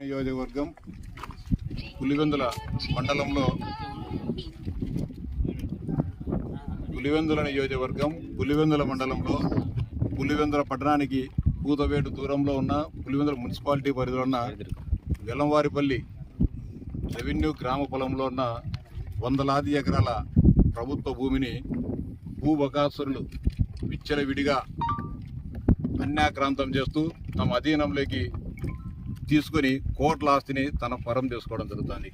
నియోజకవర్గం పులివెందుల మండలంలో పులివెందుల మండలంలో పులివెందుల పట్టణానికి కూతవేటు దూరంలో ఉన్న పులివెందుల మున్సిపాలిటీ పరిధిలో ఉన్న వెలంవారిపల్లి రెవెన్యూ గ్రామ పొలంలో ఉన్న వందలాది ఎకరాల ప్రభుత్వ భూమిని భూబకాసురులు విచ్చలవిడిగా అన్యాక్రాంతం చేస్తూ తమ అధీనంలోకి తీసుకుని కోట్ల ఆస్తిని తన పరం చేసుకోవడం జరుగుతుంది.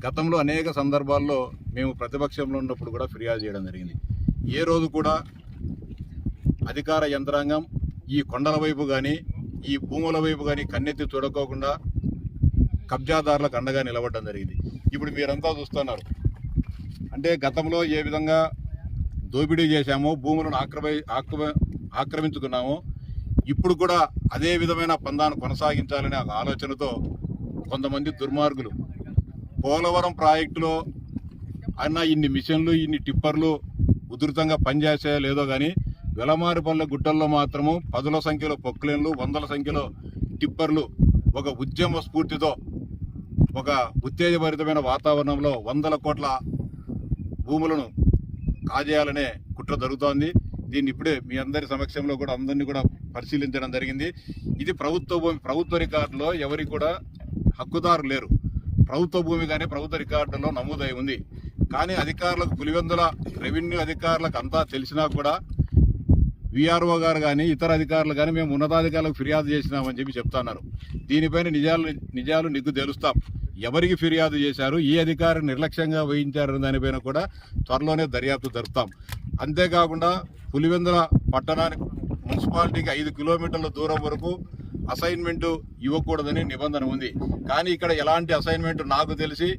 గతంలో అనేక సందర్భాల్లో మేము ప్రతిపక్షంలో ఉన్నప్పుడు కూడా ఫిర్యాదు చేయడం జరిగింది. ఏ రోజు కూడా అధికార యంత్రాంగం ఈ కొండల వైపు కానీ ఈ భూముల వైపు కానీ కన్నెత్తి చూడకోకుండా కబ్జాదారులకు అండగా నిలబడడం జరిగింది. ఇప్పుడు మీరంతా చూస్తున్నారు. అంటే గతంలో ఏ విధంగా దోపిడీ చేశామో, భూములను ఆక్రమించుకున్నామో, ఇప్పుడు కూడా అదే విధమైన పందాను కొనసాగించాలనే ఆలోచనతో కొంతమంది దుర్మార్గులు పోలవరం ప్రాజెక్టులో ఇన్ని మిషన్లు, ఇన్ని టిప్పర్లు ఉధృతంగా పనిచేసాయో లేదో కానీ వెలమారిపల్లె గుట్టల్లో మాత్రము పదుల సంఖ్యలో పొక్లేన్లు, వందల సంఖ్యలో టిప్పర్లు ఒక ఉద్యమ స్ఫూర్తితో ఒక ఉత్తేజభరితమైన వాతావరణంలో వందల కోట్ల భూములను కాజేయాలనే కుట్ర జరుగుతోంది. దీన్ని ఇప్పుడే మీ అందరి సమక్షంలో కూడా అందరినీ కూడా పరిశీలించడం జరిగింది. ఇది ప్రభుత్వ భూమి. ప్రభుత్వ రికార్డులో ఎవరికి కూడా హక్కుదారు లేరు. ప్రభుత్వ భూమి కానీ ప్రభుత్వ రికార్డులో నమోదై ఉంది. కానీ అధికారులకు, పులివెందుల రెవెన్యూ అధికారులకు అంతా తెలిసినా కూడా విఆర్ఓ గారు కానీ ఇతర అధికారులు కానీ మేము ఉన్నతాధికారులకు ఫిర్యాదు చేసినామని చెప్పి చెప్తున్నారు. దీనిపైన నిజాలు నిగ్గు తెలుస్తాం. ఎవరికి ఫిర్యాదు చేశారు, ఏ అధికారి నిర్లక్ష్యంగా వహించారనే దానిపైన కూడా త్వరలోనే దర్యాప్తు జరుపుతాం. అంతేకాకుండా పులివెందుల పట్టణానికి మున్సిపాలిటీకి 5 కిలోమీటర్ల దూరం వరకు అసైన్మెంట్ ఇవ్వకూడదని నిబంధన ఉంది. కానీ ఇక్కడ ఎలాంటి అసైన్మెంట్ నాకు తెలిసి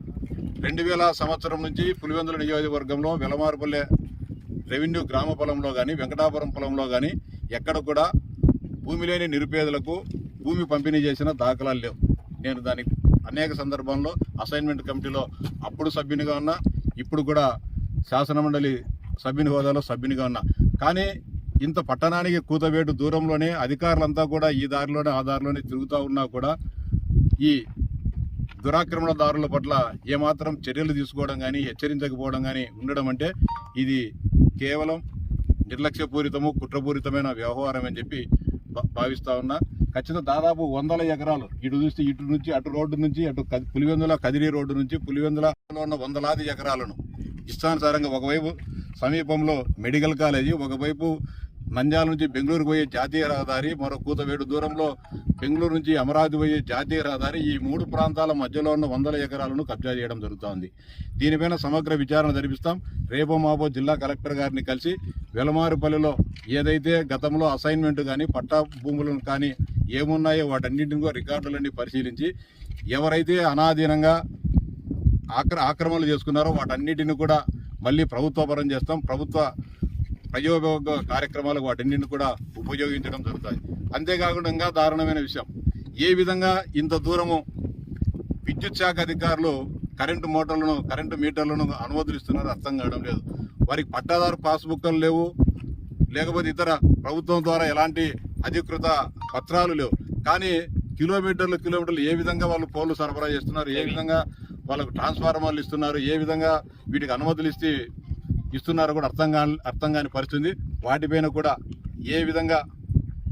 2000 సంవత్సరం నుంచి పులివెందుల నియోజకవర్గంలో వెలమారుపల్లె రెవెన్యూ గ్రామ పొలంలో కానీ వెంకటాపురం పొలంలో కానీ ఎక్కడ కూడా భూమి లేని నిరుపేదలకు భూమి పంపిణీ చేసిన దాఖలాలు లేవు. నేను దానికి అనేక సందర్భాల్లో అసైన్మెంట్ కమిటీలో అప్పుడు సభ్యునిగా ఉన్నా, ఇప్పుడు కూడా శాసనమండలి సభ్యుని హోదాలో సభ్యునిగా ఉన్నా. కానీ ఇంత పట్టణానికి కూతవేటు దూరంలోనే అధికారులంతా కూడా ఈ దారిలోనే ఆ దారిలోనే తిరుగుతూ ఉన్నా కూడా ఈ దురాక్రమణదారుల పట్ల ఏమాత్రం చర్యలు తీసుకోవడం కానీ హెచ్చరించకపోవడం కానీ ఉండడం అంటే ఇది కేవలం నిర్లక్ష్యపూరితము, కుట్రపూరితమైన వ్యవహారం అని చెప్పి భావిస్తా ఉన్నా. ఖచ్చితంగా దాదాపు వందల ఎకరాలు ఇటు చూస్తే ఇటు నుంచి అటు రోడ్డు నుంచి అటు పులివెందుల కదిరి రోడ్డు నుంచి పులివెందులలో ఉన్న వందలాది ఎకరాలను ఇష్టానుసారంగా ఒకవైపు సమీపంలో మెడికల్ కాలేజీ, ఒకవైపు నంద్యాల నుంచి బెంగళూరు పోయే జాతీయ రహదారి, మరో కూతవేడు దూరంలో బెంగళూరు నుంచి అమరావతి పోయే జాతీయ రహదారి, ఈ 3 ప్రాంతాల మధ్యలో ఉన్న వందల ఎకరాలను కబ్జా చేయడం జరుగుతోంది. దీనిపైన సమగ్ర విచారణ జరిపిస్తాం. రేపో మాపో జిల్లా కలెక్టర్ గారిని కలిసి వెలమారుపల్లిలో ఏదైతే గతంలో అసైన్మెంట్ కానీ పట్టా భూములను కానీ ఏమున్నాయో వాటన్నింటినీ రికార్డులన్నీ పరిశీలించి ఎవరైతే అనాధీనంగా ఆక్రమణలు చేసుకున్నారో వాటన్నిటిని కూడా మళ్ళీ ప్రభుత్వపరం చేస్తాం. ప్రభుత్వ ప్రయోగ కార్యక్రమాలకు వాటన్నింటిని కూడా ఉపయోగించడం జరుగుతుంది. అంతేకాకుండా ఇంకా దారుణమైన విషయం, ఏ విధంగా ఇంత దూరము విద్యుత్ శాఖ అధికారులు కరెంటు మీటర్లను అనుమతులు ఇస్తున్నారో అర్థం కావడం లేదు. వారికి పట్టాదారు పాస్బుక్లు లేవు, లేకపోతే ఇతర ప్రభుత్వం ద్వారా ఎలాంటి అధికృత పత్రాలు లేవు. కానీ కిలోమీటర్లు ఏ విధంగా వాళ్ళు పోలు సరఫరా చేస్తున్నారు, ఏ విధంగా వాళ్ళకు ట్రాన్స్ఫార్మర్లు ఇస్తున్నారు, ఏ విధంగా వీటికి అనుమతులు ఇస్తున్నారో కూడా అర్థం కాని పరిస్థితి. వాటిపైన కూడా ఏ విధంగా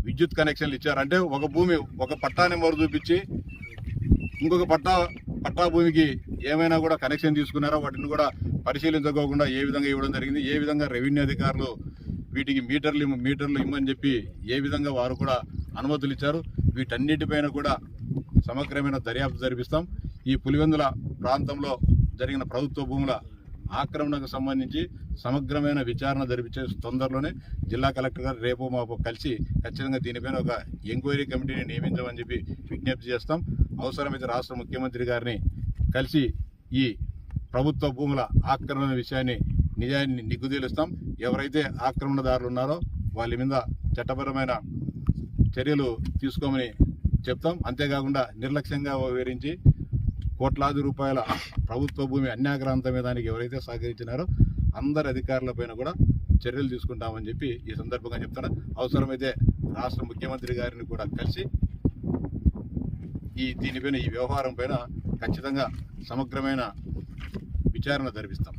విద్యుత్ కనెక్షన్లు ఇచ్చారంటే ఒక భూమి ఒక పట్టా నెంబర్ చూపించి ఇంకొక పట్టా భూమికి ఏమైనా కూడా కనెక్షన్ తీసుకున్నారో వాటిని కూడా పరిశీలించుకోకుండా ఏ విధంగా ఇవ్వడం జరిగింది. ఏ విధంగా రెవెన్యూ అధికారులు వీటికి మీటర్లు ఇమ్మని చెప్పి ఏ విధంగా వారు కూడా అనుమతులు ఇచ్చారు. వీటన్నిటిపైన కూడా సమగ్రమైన దర్యాప్తు జరిపిస్తాం. ఈ పులివెందుల ప్రాంతంలో జరిగిన ప్రభుత్వ భూముల ఆక్రమణకు సంబంధించి సమగ్రమైన విచారణ జరిపించే తొందరలోనే జిల్లా కలెక్టర్ గారు రేపో మాపో కలిసి ఖచ్చితంగా దీనిపైన ఒక ఎంక్వైరీ కమిటీని నియమించమని చెప్పి విజ్ఞప్తి చేస్తాం. అవసరమైతే రాష్ట్ర ముఖ్యమంత్రి గారిని కలిసి ఈ ప్రభుత్వ భూముల ఆక్రమణ విషయాన్ని నిజాన్ని నిగ్గుదేలుస్తాం. ఎవరైతే ఆక్రమణదారులు ఉన్నారో వాళ్ళ మీద చట్టపరమైన చర్యలు తీసుకోమని చెప్తాం. అంతేకాకుండా నిర్లక్ష్యంగా వివరించి కోట్లాది రూపాయల ప్రభుత్వ భూమి అన్యాక్రాంతమే దానికి ఎవరైతే సహకరించినారో అందరి అధికారులపైన కూడా చర్యలు తీసుకుంటామని చెప్పి ఈ సందర్భంగా చెప్తాను. అవసరమైతే రాష్ట్ర ముఖ్యమంత్రి గారిని కూడా కలిసి దీనిపైన ఈ వ్యవహారం పైన ఖచ్చితంగా సమగ్రమైన విచారణ జరిపిస్తాం.